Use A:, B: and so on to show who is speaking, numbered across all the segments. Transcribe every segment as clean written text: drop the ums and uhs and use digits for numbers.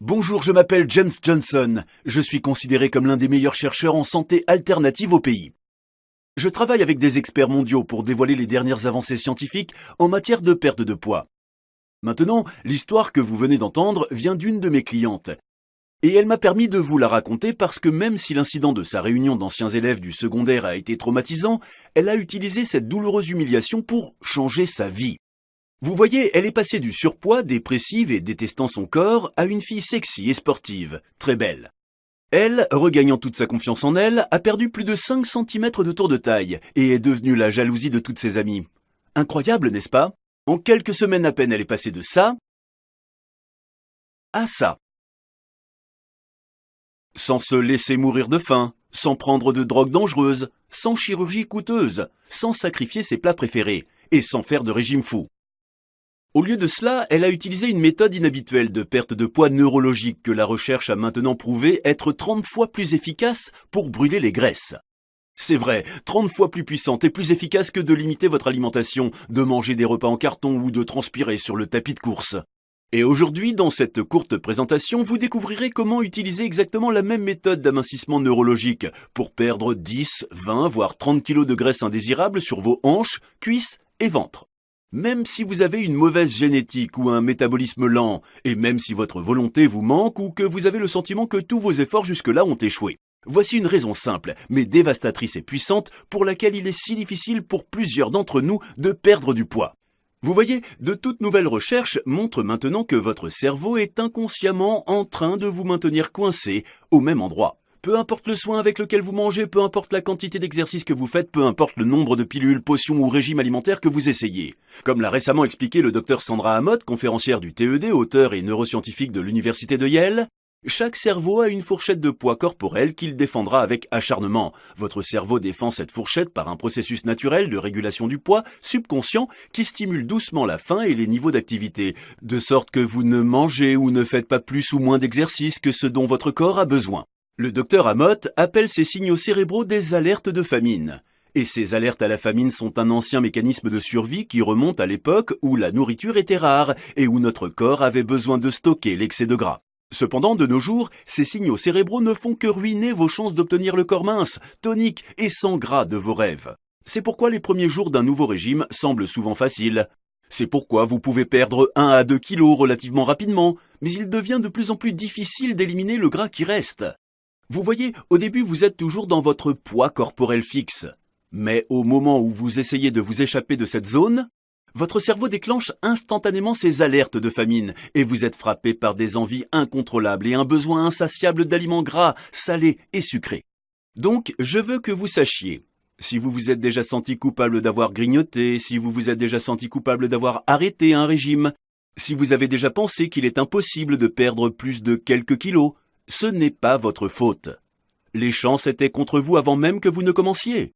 A: Bonjour, je m'appelle James Johnson. Je suis considéré comme l'un des meilleurs chercheurs en santé alternative au pays. Je travaille avec des experts mondiaux pour dévoiler les dernières avancées scientifiques en matière de perte de poids. Maintenant, l'histoire que vous venez d'entendre vient d'une de mes clientes. Et elle m'a permis de vous la raconter parce que même si l'incident de sa réunion d'anciens élèves du secondaire a été traumatisant, elle a utilisé cette douloureuse humiliation pour changer sa vie. Vous voyez, elle est passée du surpoids, dépressive et détestant son corps, à une fille sexy et sportive, très belle. Elle, regagnant toute sa confiance en elle, a perdu plus de 5 cm de tour de taille et est devenue la jalousie de toutes ses amies. Incroyable, n'est-ce pas? En quelques semaines à peine, elle est passée de ça à ça. Sans se laisser mourir de faim, sans prendre de drogue dangereuse, sans chirurgie coûteuse, sans sacrifier ses plats préférés et sans faire de régime fou. Au lieu de cela, elle a utilisé une méthode inhabituelle de perte de poids neurologique que la recherche a maintenant prouvé être 30 fois plus efficace pour brûler les graisses. C'est vrai, 30 fois plus puissante et plus efficace que de limiter votre alimentation, de manger des repas en carton ou de transpirer sur le tapis de course. Et aujourd'hui, dans cette courte présentation, vous découvrirez comment utiliser exactement la même méthode d'amincissement neurologique pour perdre 10, 20, voire 30 kg de graisse indésirable sur vos hanches, cuisses et ventre. Même si vous avez une mauvaise génétique ou un métabolisme lent, et même si votre volonté vous manque ou que vous avez le sentiment que tous vos efforts jusque-là ont échoué. Voici une raison simple, mais dévastatrice et puissante, pour laquelle il est si difficile pour plusieurs d'entre nous de perdre du poids. Vous voyez, de toutes nouvelles recherches montrent maintenant que votre cerveau est inconsciemment en train de vous maintenir coincé au même endroit. Peu importe le soin avec lequel vous mangez, peu importe la quantité d'exercices que vous faites, peu importe le nombre de pilules, potions ou régimes alimentaires que vous essayez. Comme l'a récemment expliqué le Dr Sandra Amott, conférencière du TED, auteur et neuroscientifique de l'Université de Yale, chaque cerveau a une fourchette de poids corporel qu'il défendra avec acharnement. Votre cerveau défend cette fourchette par un processus naturel de régulation du poids subconscient qui stimule doucement la faim et les niveaux d'activité, de sorte que vous ne mangez ou ne faites pas plus ou moins d'exercices que ce dont votre corps a besoin. Le docteur Amott appelle ces signaux cérébraux des alertes de famine. Et ces alertes à la famine sont un ancien mécanisme de survie qui remonte à l'époque où la nourriture était rare et où notre corps avait besoin de stocker l'excès de gras. Cependant, de nos jours, ces signaux cérébraux ne font que ruiner vos chances d'obtenir le corps mince, tonique et sans gras de vos rêves. C'est pourquoi les premiers jours d'un nouveau régime semblent souvent faciles. C'est pourquoi vous pouvez perdre 1 à 2 kilos relativement rapidement, mais il devient de plus en plus difficile d'éliminer le gras qui reste. Vous voyez, au début, vous êtes toujours dans votre poids corporel fixe. Mais au moment où vous essayez de vous échapper de cette zone, votre cerveau déclenche instantanément ses alertes de famine et vous êtes frappé par des envies incontrôlables et un besoin insatiable d'aliments gras, salés et sucrés. Donc, je veux que vous sachiez, si vous vous êtes déjà senti coupable d'avoir grignoté, si vous vous êtes déjà senti coupable d'avoir arrêté un régime, si vous avez déjà pensé qu'il est impossible de perdre plus de quelques kilos, ce n'est pas votre faute. Les chances étaient contre vous avant même que vous ne commenciez.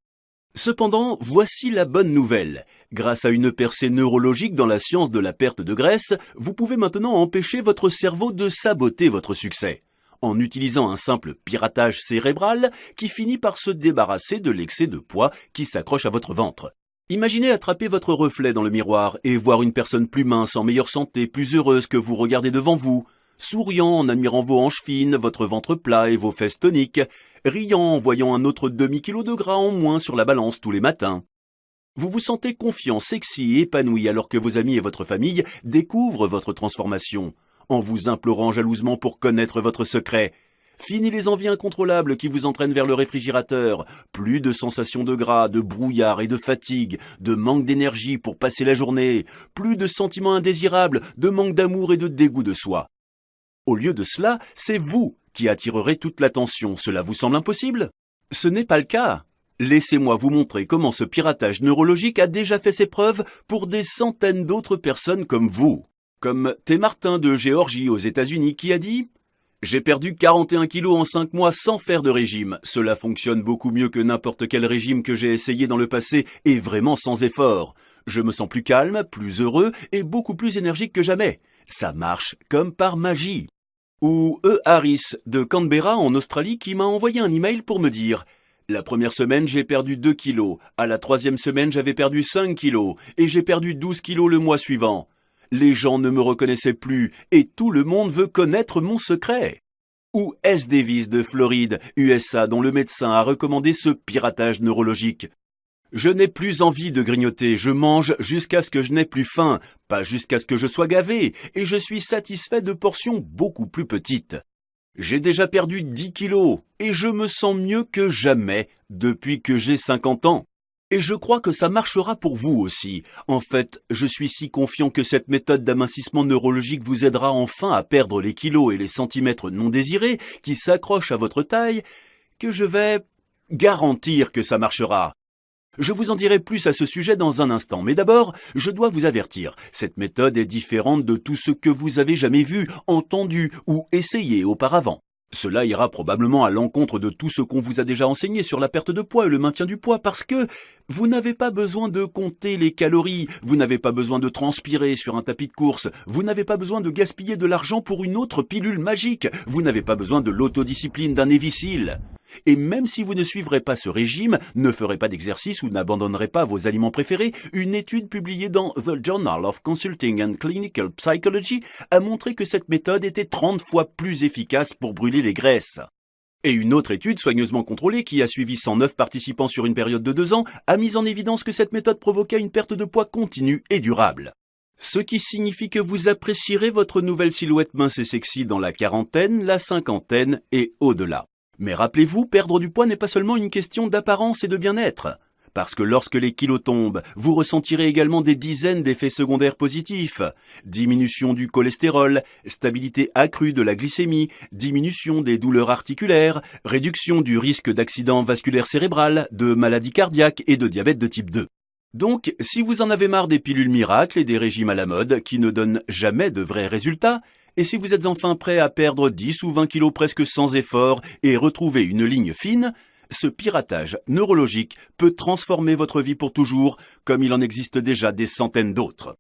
A: Cependant, voici la bonne nouvelle. Grâce à une percée neurologique dans la science de la perte de graisse, vous pouvez maintenant empêcher votre cerveau de saboter votre succès, en utilisant un simple piratage cérébral qui finit par se débarrasser de l'excès de poids qui s'accroche à votre ventre. Imaginez attraper votre reflet dans le miroir et voir une personne plus mince, en meilleure santé, plus heureuse que vous regardez devant vous, souriant en admirant vos hanches fines, votre ventre plat et vos fesses toniques, riant en voyant un autre demi-kilo de gras en moins sur la balance tous les matins. Vous vous sentez confiant, sexy et épanoui alors que vos amis et votre famille découvrent votre transformation, en vous implorant jalousement pour connaître votre secret. Fini les envies incontrôlables qui vous entraînent vers le réfrigérateur, plus de sensations de gras, de brouillard et de fatigue, de manque d'énergie pour passer la journée, plus de sentiments indésirables, de manque d'amour et de dégoût de soi. Au lieu de cela, c'est vous qui attirerez toute l'attention. Cela vous semble impossible? Ce n'est pas le cas. Laissez-moi vous montrer comment ce piratage neurologique a déjà fait ses preuves pour des centaines d'autres personnes comme vous. Comme T. Martin de Géorgie aux États-Unis qui a dit « J'ai perdu 41 kilos en 5 mois sans faire de régime. Cela fonctionne beaucoup mieux que n'importe quel régime que j'ai essayé dans le passé et vraiment sans effort. Je me sens plus calme, plus heureux et beaucoup plus énergique que jamais. Ça marche comme par magie. » Ou E. Harris de Canberra en Australie qui m'a envoyé un email pour me dire « La première semaine, j'ai perdu 2 kilos. À la 3e semaine, j'avais perdu 5 kilos. Et j'ai perdu 12 kilos le mois suivant. les gens ne me reconnaissaient plus et tout le monde veut connaître mon secret. Ou S. Davis de Floride, USA, dont le médecin a recommandé ce piratage neurologique. Je n'ai plus envie de grignoter, je mange jusqu'à ce que je n'ai plus faim, pas jusqu'à ce que je sois gavé, et je suis satisfait de portions beaucoup plus petites. J'ai déjà perdu 10 kilos, et je me sens mieux que jamais depuis que j'ai 50 ans. Et je crois que ça marchera pour vous aussi. En fait, je suis si confiant que cette méthode d'amincissement neurologique vous aidera enfin à perdre les kilos et les centimètres non désirés qui s'accrochent à votre taille, que je vais garantir que ça marchera. Je vous en dirai plus à ce sujet dans un instant, mais d'abord, je dois vous avertir, cette méthode est différente de tout ce que vous avez jamais vu, entendu ou essayé auparavant. Cela ira probablement à l'encontre de tout ce qu'on vous a déjà enseigné sur la perte de poids et le maintien du poids parce que vous n'avez pas besoin de compter les calories, vous n'avez pas besoin de transpirer sur un tapis de course, vous n'avez pas besoin de gaspiller de l'argent pour une autre pilule magique, vous n'avez pas besoin de l'autodiscipline d'un Evisil. Et même si vous ne suivrez pas ce régime, ne ferez pas d'exercice ou n'abandonnerez pas vos aliments préférés, une étude publiée dans The Journal of Consulting and Clinical Psychology a montré que cette méthode était 30 fois plus efficace pour brûler les graisses. Et une autre étude soigneusement contrôlée qui a suivi 109 participants sur une période de 2 ans a mis en évidence que cette méthode provoquait une perte de poids continue et durable. Ce qui signifie que vous apprécierez votre nouvelle silhouette mince et sexy dans la quarantaine, la cinquantaine et au-delà. Mais rappelez-vous, perdre du poids n'est pas seulement une question d'apparence et de bien-être. Parce que lorsque les kilos tombent, vous ressentirez également des dizaines d'effets secondaires positifs. Diminution du cholestérol, stabilité accrue de la glycémie, diminution des douleurs articulaires, réduction du risque d'accident vasculaire cérébral, de maladie cardiaque et de diabète de type 2. Donc, si vous en avez marre des pilules miracles et des régimes à la mode qui ne donnent jamais de vrais résultats, et si vous êtes enfin prêt à perdre 10 ou 20 kilos presque sans effort et retrouver une ligne fine, ce piratage neurologique peut transformer votre vie pour toujours, comme il en existe déjà des centaines d'autres.